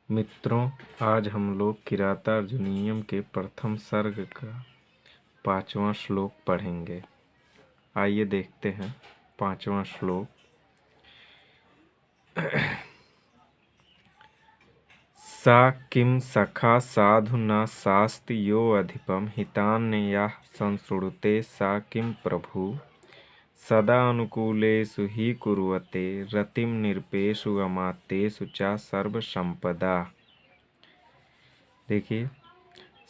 मित्रों, आज हम लोग किरातार्जुनीयम के प्रथम सर्ग का 5वां श्लोक पढ़ेंगे। आइए देखते हैं 5वां श्लोक। सा किम सखा साधु न शास्ति यो अधिपम हितान्यः संसृणुते सा किम प्रभु सदा अनुकूलेषु हि कुर्वते रतिम निरपेषु अमात्येषु च सर्वसंपदा। देखिए,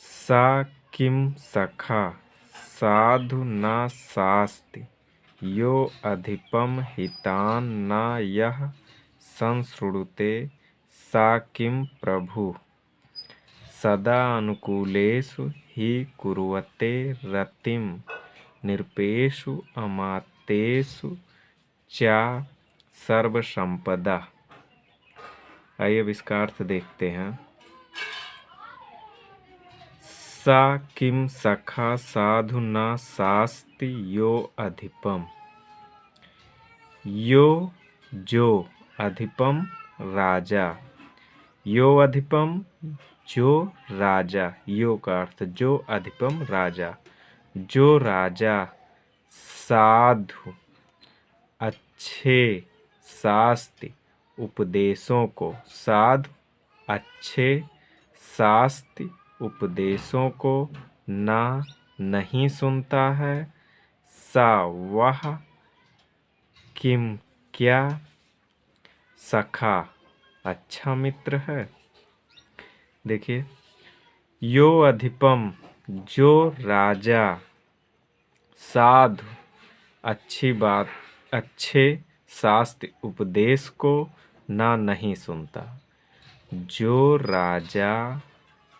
सा किम सखा साधु न शास्ति यो अधिपम हितान न यः संसृणुते सा किम प्रभु सदा अनुकूलेषु हि कुर्वते रतिम निरपेषु अमात्येषु च सर्वसंपदा। आइए अब इसका अर्थ देखते हैं। सा किम सखा साधु न शास्ति यो अधिपम। यो जो अधिपम राजा, यो अधिपम जो राजा, यो का अर्थ जो अधिपम राजा, जो राजा साधु अच्छे शास्त्र उपदेशों को, साधु अच्छे शास्त्र उपदेशों को ना नहीं सुनता है, सा वह किम क्या सखा अच्छा मित्र है। देखिए, यो अधिपम जो राजा साधु अच्छी बात अच्छे शास्त्र उपदेश को ना नहीं सुनता, जो राजा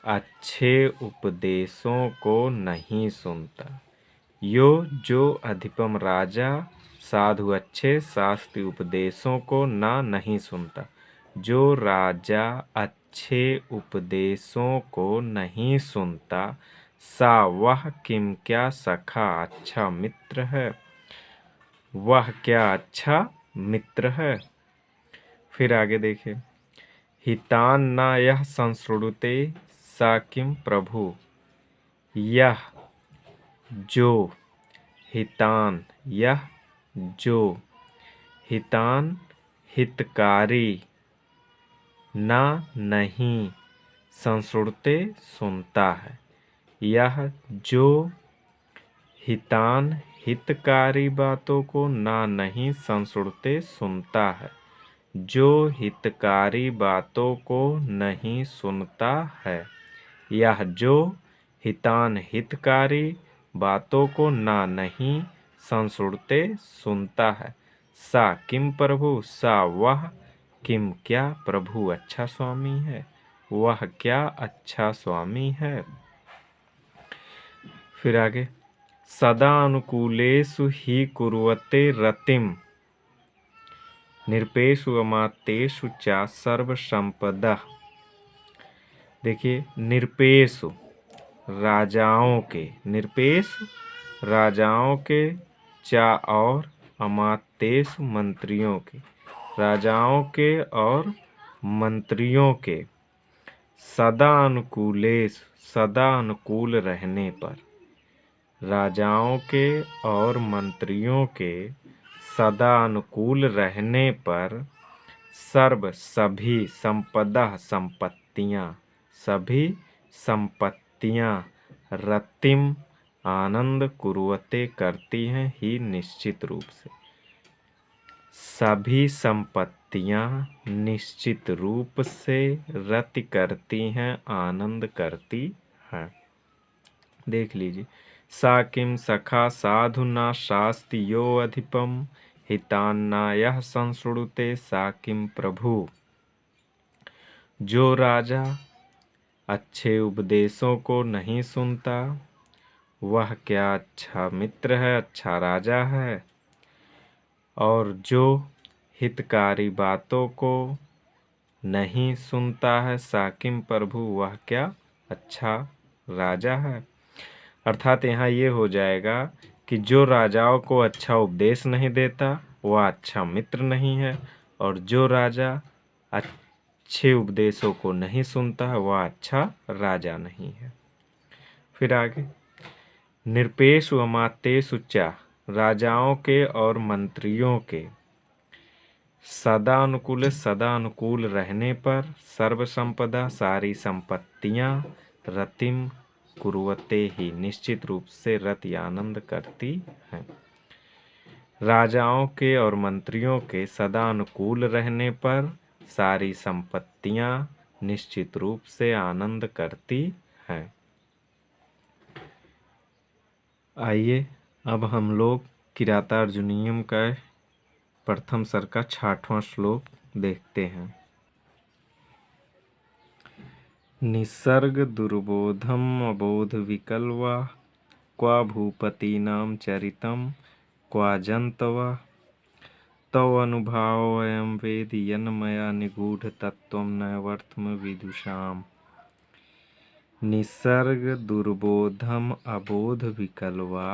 अच्छे उपदेशों को नहीं सुनता, यो जो अधिपम राजा साधु अच्छे शास्त्र उपदेशों को ना नहीं सुनता, जो राजा अच्छे उपदेशों को नहीं सुनता, सा वह किम क्या सखा अच्छा मित्र है, वह क्या अच्छा मित्र है। फिर आगे देखें, हितान न यह संसृणुते सा किम प्रभु, यह जो हितान, यह जो हितान हितकारी ना नहीं संसृणुते सुनता है, यह जो हितान हितकारी बातों को ना नहीं संसृणुते सुनता है, जो हितकारी बातों को नहीं सुनता है, यह जो हितान हितकारी बातों को ना नहीं संसृणुते सुनता है, सा किम प्रभु सा वह किम क्या प्रभु अच्छा स्वामी है, वह क्या अच्छा स्वामी है। फिर आगे, सदा अनुकूलेषु हि कुर्वते रतिम निरपेषु अमात्येषु च सर्वसंपदा। देखिए, निरपेषु राजाओं के, निरपेष राजाओं के, चा और अमात्येषु मंत्रियों के, राजाओं के और मंत्रियों के, सदा अनुकूलेषु सदा अनुकूल रहने पर, राजाओं के और मंत्रियों के सदा अनुकूल रहने पर, सर्व सभी संपदा संपत्तियाँ, सभी संपत्तियाँ रतिम आनंद कुर्वते करती हैं ही निश्चित रूप से, सभी संपत्तियाँ निश्चित रूप से रति करती हैं, आनंद करती हैं। देख लीजिए, सा किम सखा साधु न शास्ति यो अधिपम हितान्ना यह संसृणुते सा किम प्रभु, जो राजा अच्छे उपदेशों को नहीं सुनता, वह क्या अच्छा मित्र है, अच्छा राजा है, और जो हितकारी बातों को नहीं सुनता है, सा किम प्रभु वह क्या अच्छा राजा है। अर्थात यहाँ ये हो जाएगा कि जो राजाओं को अच्छा उपदेश नहीं देता वह अच्छा मित्र नहीं है, और जो राजा अच्छे उपदेशों को नहीं सुनता है वह अच्छा राजा नहीं है। फिर आगे, निरपेषु अमात्येषु च, राजाओं के और मंत्रियों के सदा अनुकूल रहने पर सर्व संपदा सारी संपत्तियां रतिम कुरुवते ही निश्चित रूप से रति आनंद करती हैं। राजाओं के और मंत्रियों के सदा अनुकूल रहने पर सारी संपत्तियां निश्चित रूप से आनंद करती हैं। आइए अब हम लोग किरातार्जुनीयम का प्रथम सर का 6वां श्लोक देखते हैं। निसर्ग दुर्बोधम अबोध विकल्वा, क्वा भूपतीनां चरितं क्वा जन्तवा, तव अनुभावोऽयं वेद यन्मया निगूढ़ तत्त्वं नैवर्तम विदुषाम्। निसर्ग दुर्बोधम अबोध विकल्वा,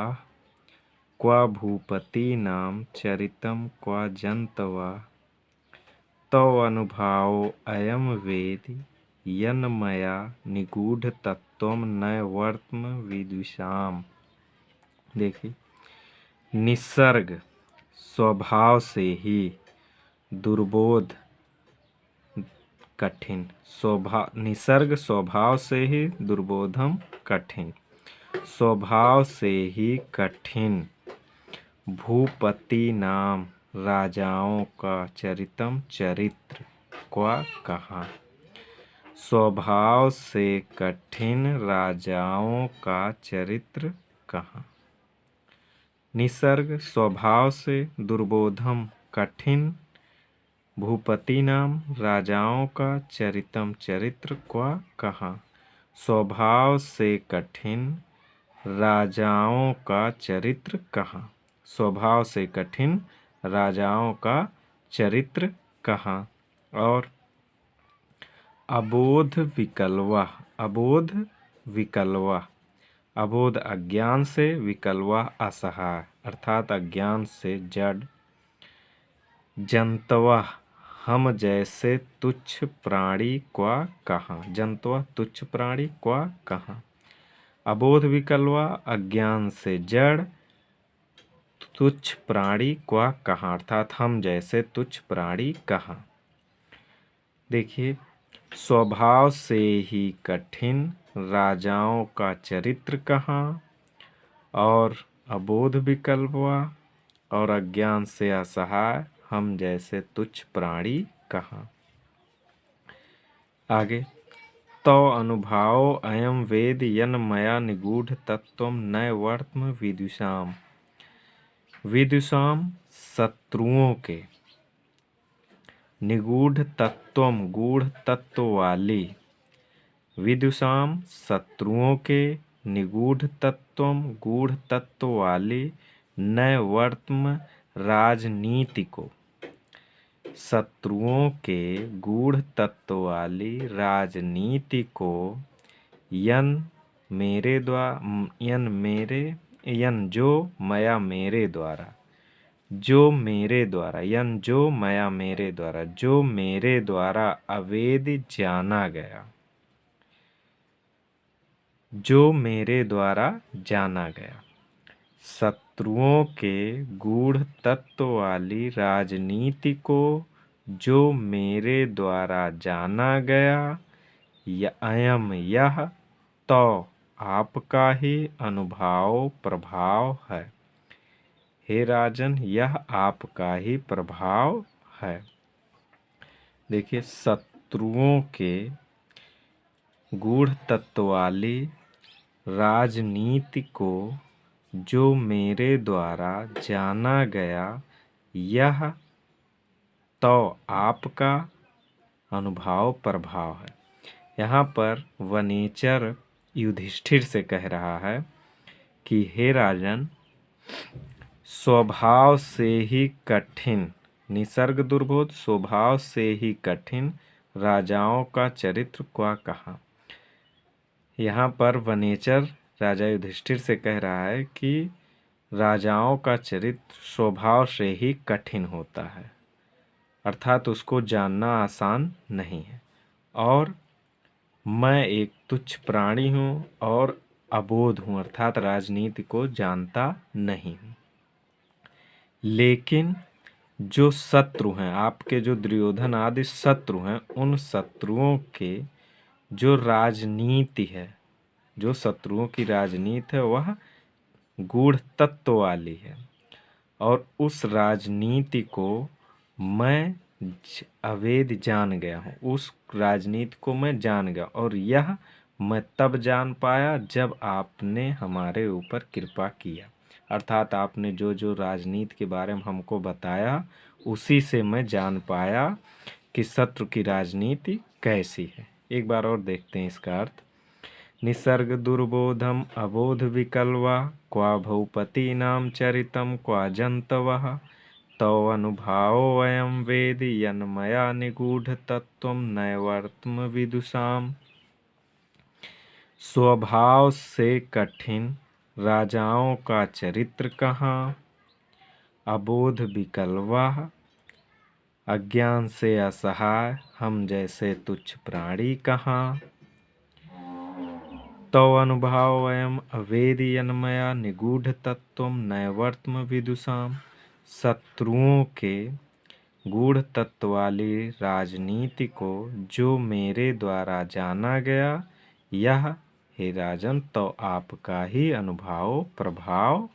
क्वा भूपतीनां चरितं क्वा जन्तवा, तव अनुभावोऽयं वेद यन्मया निगूढ़ तत्त्वं नैवर्तम विदुषाम्। देखिए, निसर्ग स्वभाव से ही, दुर्बोध कठिन, निसर्ग स्वभाव से ही, दुर्बोधम कठिन, स्वभाव से ही कठिन, भूपति नाम राजाओं का चरितम चरित्र क्वा कहाँ, स्वभाव से कठिन राजाओं का चरित्र कहाँ। निसर्ग स्वभाव से दुर्बोधम कठिन, भूपति नाम राजाओं का चरितम चरित्र क्वा कहाँ, स्वभाव से कठिन राजाओं का चरित्र कहाँ, स्वभाव से कठिन राजाओं का चरित्र कहाँ। और अबोध विकल्वा, अबोध विकल्वा, अबोध अज्ञान से, विकल्वा असहाय अर्थात अज्ञान से जड़, जंतवा हम जैसे तुच्छ प्राणी क्वा कहाँ, जंतवा तुच्छ प्राणी क्वा कहाँ। अबोध विकल्वा अज्ञान से जड़, तुच्छ प्राणी क्वा कहाँ अर्थात हम जैसे तुच्छ प्राणी कहाँ। देखिए, स्वभाव से ही कठिन राजाओं का चरित्र कहाँ, और अबोध विकल्पवा और अज्ञान से असहाय हम जैसे तुच्छ प्राणी कहाँ। आगे, तव अनुभावो अयम वेद यन्मया निगूढ़ तत्त्वं नैवर्तम विदुषाम्। विदुषाम् शत्रुओं के, निगूढ़ तत्त्वम गूढ़ तत्व वाली, विदुषाम शत्रुओं के, निगूढ़ तत्त्वम गूढ़ तत्व वाली, नैवर्तम राजनीति को, शत्रुओं के गूढ़ तत्व वाली राजनीति को, यन मेरे द्वारा, यन जो मया मेरे द्वारा, जो मेरे द्वारा, यन जो मया मेरे द्वारा, जो मेरे द्वारा अवेद जाना गया, जो मेरे द्वारा जाना गया। शत्रुओं के गूढ़ तत्व वाली राजनीति को जो मेरे द्वारा जाना गया, अयम यह तो आपका ही अनुभाव प्रभाव है। हे राजन, यह आपका ही प्रभाव है। देखिए, शत्रुओं के गूढ़ तत्व वाली राजनीति को जो मेरे द्वारा जाना गया, यह तो आपका अनुभाव प्रभाव है। यहाँ पर वनेचर युधिष्ठिर से कह रहा है कि हे राजन, स्वभाव से ही कठिन, निसर्ग दुर्बोध स्वभाव से ही कठिन राजाओं का चरित्र क्वा कहाँ। यहाँ पर वनेचर राजा युधिष्ठिर से कह रहा है कि राजाओं का चरित्र स्वभाव से ही कठिन होता है, अर्थात उसको जानना आसान नहीं है। और मैं एक तुच्छ प्राणी हूँ और अबोध हूँ, अर्थात राजनीति को जानता नहीं हूँ। लेकिन जो शत्रु हैं, आपके जो दुर्योधन आदि शत्रु हैं, उन शत्रुओं के जो राजनीति है, जो शत्रुओं की राजनीति है, वह गूढ़ तत्व वाली है और उस राजनीति को मैं अवेद जान गया हूँ। उस राजनीति को मैं जान गया और यह मैं तब जान पाया जब आपने हमारे ऊपर कृपा किया। अर्थात आपने जो जो राजनीति के बारे में हमको बताया, उसी से मैं जान पाया कि शत्रु की राजनीति कैसी है। एक बार और देखते हैं इसका अर्थ। निसर्ग दुर्बोधम अबोध विकल्वा, क्वा भूपतीनां चरितं क्वा जन्तवः, तव अनुभावो वयं वेद यन्मया निगूढ़तत्त्वं नैवर्त्म विदुषाम्। स्वभाव से कठिन राजाओं का चरित्र कहाँ, अबोध विकल्वा, अज्ञान से असहाय हम जैसे तुच्छ प्राणी कहाँ, तव अनुभाव वयम अवेद यन्मया निगूढ़ तत्व नैवर्त्म विदुषाम। शत्रुओं के गूढ़ तत्व वाली राजनीति को जो मेरे द्वारा जाना गया, यह हे राजन तो आपका ही अनुभव प्रभाव